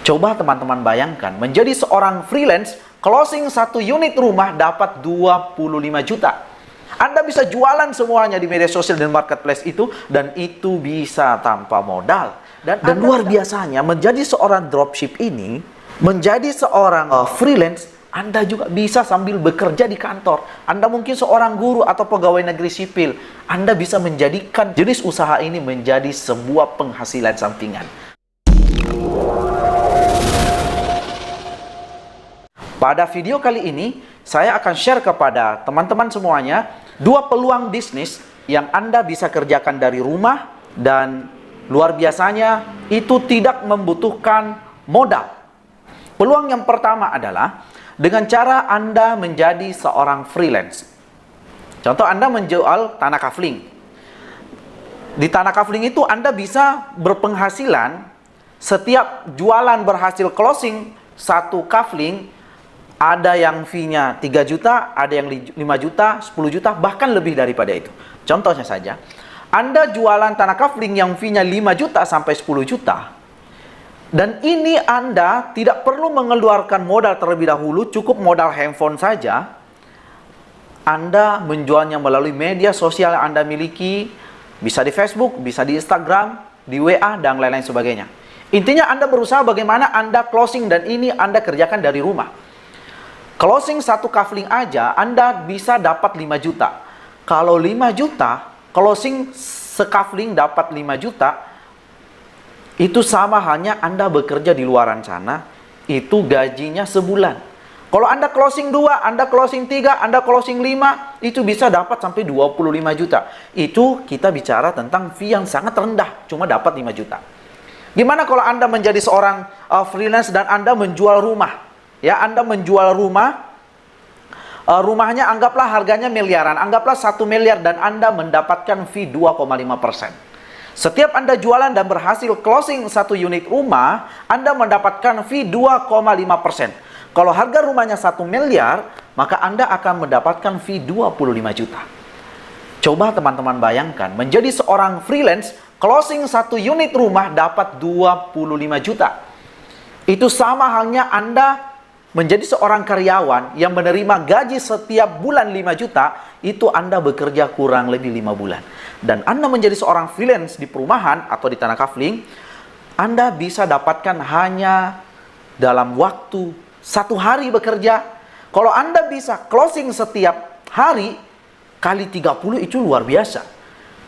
Coba teman-teman bayangkan, menjadi seorang freelance, closing satu unit rumah dapat 25 juta. Anda bisa jualan semuanya di media sosial dan marketplace itu, dan itu bisa tanpa modal. Dan luar biasanya, menjadi seorang dropship ini, menjadi seorang freelance, Anda juga bisa sambil bekerja di kantor. Anda mungkin seorang guru atau pegawai negeri sipil. Anda bisa menjadikan jenis usaha ini menjadi sebuah penghasilan sampingan. Pada video kali ini, saya akan share kepada teman-teman semuanya 2 peluang bisnis yang Anda bisa kerjakan dari rumah, dan luar biasanya itu tidak membutuhkan modal. Peluang yang pertama adalah dengan cara Anda menjadi seorang freelance. Contoh, Anda menjual tanah kafling. Di tanah kafling itu Anda bisa berpenghasilan setiap jualan berhasil closing satu kafling. Ada yang fee-nya 3 juta, ada yang 5 juta, 10 juta, bahkan lebih daripada itu. Contohnya saja, Anda jualan tanah kafling yang fee-nya 5 juta sampai 10 juta. Dan ini Anda tidak perlu mengeluarkan modal terlebih dahulu, cukup modal handphone saja. Anda menjualnya melalui media sosial yang Anda miliki, bisa di Facebook, bisa di Instagram, di WA, dan lain-lain sebagainya. Intinya Anda berusaha bagaimana Anda closing, dan ini Anda kerjakan dari rumah. Closing satu kafling aja, Anda bisa dapat 5 juta. Kalau 5 juta, closing sekafling dapat 5 juta, itu sama hanya Anda bekerja di luar sana, itu gajinya sebulan. Kalau Anda closing 2, Anda closing 3, Anda closing 5, itu bisa dapat sampai 25 juta. Itu kita bicara tentang fee yang sangat rendah, cuma dapat 5 juta. Gimana kalau Anda menjadi seorang freelance dan Anda menjual rumah? Ya, Anda menjual rumah, rumahnya anggaplah harganya miliaran, anggaplah 1 miliar, dan Anda mendapatkan fee 2,5%. Setiap Anda jualan dan berhasil closing satu unit rumah, Anda mendapatkan fee 2,5%. Kalau harga rumahnya 1 miliar, maka Anda akan mendapatkan fee 25 juta. Coba teman-teman bayangkan, menjadi seorang freelance, closing satu unit rumah dapat 25 juta. Itu sama halnya Anda menjadi seorang karyawan yang menerima gaji setiap bulan 5 juta, itu Anda bekerja kurang lebih 5 bulan. Dan Anda menjadi seorang freelance di perumahan atau di tanah kafling, Anda bisa dapatkan hanya dalam waktu 1 hari bekerja. Kalau Anda bisa closing setiap hari, kali 30 itu luar biasa.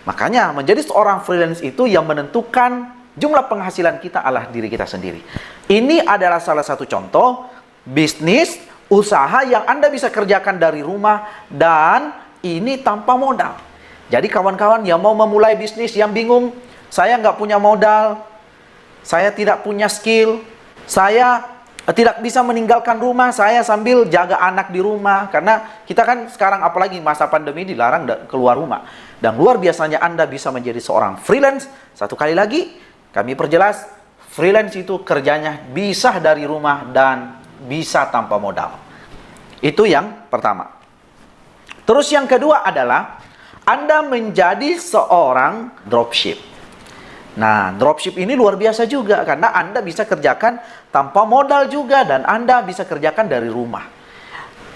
Makanya menjadi seorang freelance itu yang menentukan jumlah penghasilan kita adalah diri kita sendiri. Ini adalah salah satu contoh bisnis, usaha yang Anda bisa kerjakan dari rumah, dan ini tanpa modal. Jadi kawan-kawan yang mau memulai bisnis, yang bingung, saya nggak punya modal, saya tidak punya skill, saya tidak bisa meninggalkan rumah, saya sambil jaga anak di rumah. Karena kita kan sekarang apalagi masa pandemi dilarang keluar rumah. Dan luar biasanya Anda bisa menjadi seorang freelance. Satu kali lagi, kami perjelas, freelance itu kerjanya bisa dari rumah dan bisa tanpa modal. Itu yang pertama. Terus yang kedua adalah Anda menjadi seorang dropship. Nah, dropship ini luar biasa juga karena Anda bisa kerjakan tanpa modal juga, dan Anda bisa kerjakan dari rumah.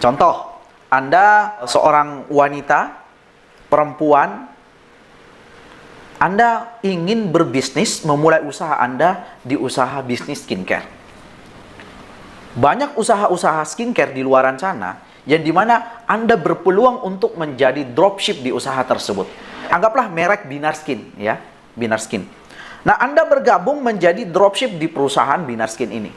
Contoh, Anda seorang wanita, perempuan, Anda ingin berbisnis, memulai usaha Anda di usaha bisnis skincare. Banyak usaha-usaha skincare di luaran sana yang dimana Anda berpeluang untuk menjadi dropship di usaha tersebut. Anggaplah merek Binar Skin, ya, Binar Skin. Nah, Anda bergabung menjadi dropship di perusahaan Binar Skin ini.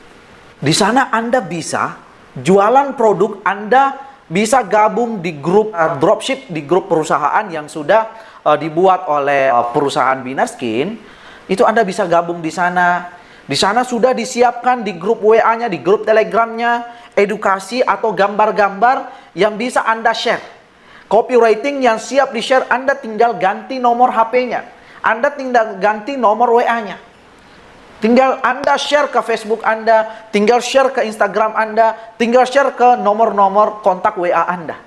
Di sana Anda bisa jualan produk, Anda bisa gabung di grup dropship, di grup perusahaan yang sudah dibuat oleh perusahaan Binar Skin. Itu Anda bisa gabung di sana. Di sana sudah disiapkan di grup WA-nya, di grup Telegram-nya, edukasi atau gambar-gambar yang bisa Anda share. Copywriting yang siap di-share, Anda tinggal ganti nomor HP-nya. Anda tinggal ganti nomor WA-nya. Tinggal Anda share ke Facebook Anda, tinggal share ke Instagram Anda, tinggal share ke nomor-nomor kontak WA Anda.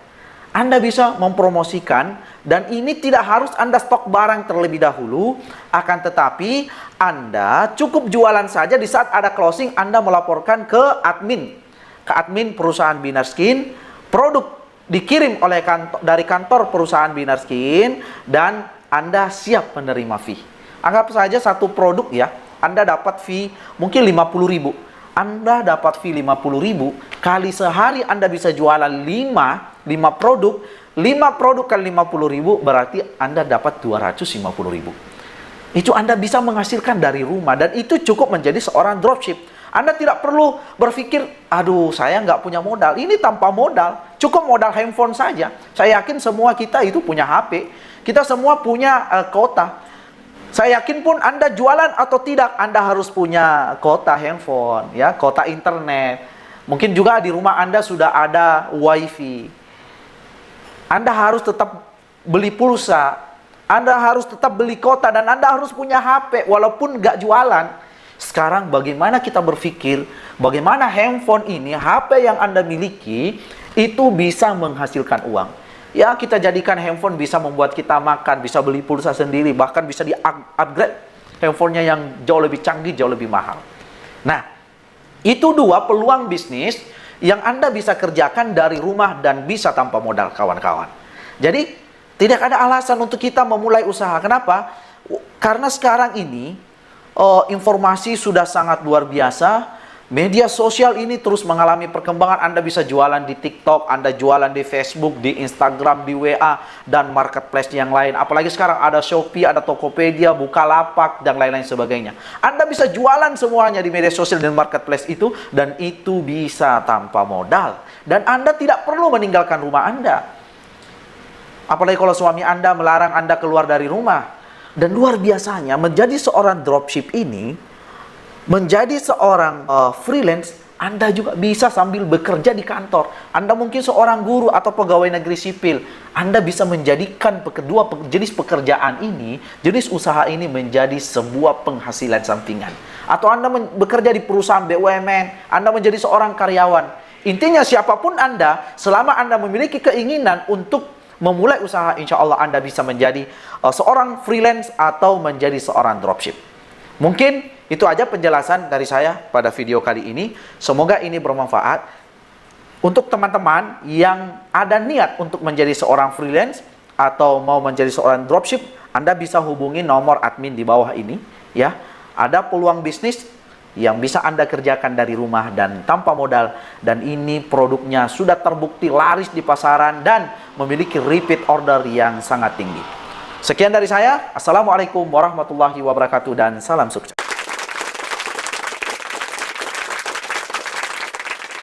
Anda bisa mempromosikan, dan ini tidak harus Anda stok barang terlebih dahulu, akan tetapi Anda cukup jualan saja. Di saat ada closing, Anda melaporkan ke admin perusahaan Binarskin, produk dikirim oleh dari kantor perusahaan Binarskin, dan Anda siap menerima fee. Anggap saja satu produk ya, Anda dapat fee mungkin 50.000. Anda dapat fee 50.000, kali sehari Anda bisa jualan 5 produk. 5 produk kali 50.000 berarti Anda dapat 250.000. Itu Anda bisa menghasilkan dari rumah, dan itu cukup menjadi seorang dropship. Anda tidak perlu berpikir, aduh saya nggak punya modal. Ini tanpa modal, cukup modal handphone saja. Saya yakin semua kita itu punya HP. Kita semua punya kuota. Saya yakin pun Anda jualan atau tidak, Anda harus punya kuota handphone, ya, kuota internet. Mungkin juga di rumah Anda sudah ada wifi. Anda harus tetap beli pulsa, Anda harus tetap beli kuota, dan Anda harus punya HP walaupun nggak jualan. Sekarang bagaimana kita berpikir, bagaimana handphone ini, HP yang Anda miliki, itu bisa menghasilkan uang. Ya, kita jadikan handphone bisa membuat kita makan, bisa beli pulsa sendiri, bahkan bisa di-upgrade handphonenya yang jauh lebih canggih, jauh lebih mahal. Nah, itu 2 peluang bisnis yang Anda bisa kerjakan dari rumah dan bisa tanpa modal, kawan-kawan. Jadi, tidak ada alasan untuk kita memulai usaha. Kenapa? Karena sekarang ini, informasi sudah sangat luar biasa. Media sosial ini terus mengalami perkembangan. Anda bisa jualan di TikTok, Anda jualan di Facebook, di Instagram, di WA, dan marketplace yang lain. Apalagi sekarang ada Shopee, ada Tokopedia, Bukalapak, dan lain-lain sebagainya. Anda bisa jualan semuanya di media sosial dan marketplace itu, dan itu bisa tanpa modal. Dan Anda tidak perlu meninggalkan rumah Anda. Apalagi kalau suami Anda melarang Anda keluar dari rumah. Dan luar biasanya, menjadi seorang dropship ini, menjadi seorang freelance, Anda juga bisa sambil bekerja di kantor. Anda mungkin seorang guru atau pegawai negeri sipil. Anda bisa menjadikan kedua jenis pekerjaan ini, jenis usaha ini menjadi sebuah penghasilan sampingan. Atau Anda bekerja di perusahaan BUMN, Anda menjadi seorang karyawan. Intinya siapapun Anda, selama Anda memiliki keinginan untuk memulai usaha, insya Allah Anda bisa menjadi seorang freelance atau menjadi seorang dropship. Mungkin itu aja penjelasan dari saya pada video kali ini. Semoga ini bermanfaat. Untuk teman-teman yang ada niat untuk menjadi seorang freelance atau mau menjadi seorang dropship, Anda bisa hubungi nomor admin di bawah ini. Ya, ada peluang bisnis yang bisa Anda kerjakan dari rumah dan tanpa modal. Dan ini produknya sudah terbukti laris di pasaran dan memiliki repeat order yang sangat tinggi. Sekian dari saya. Assalamualaikum warahmatullahi wabarakatuh dan salam sukses.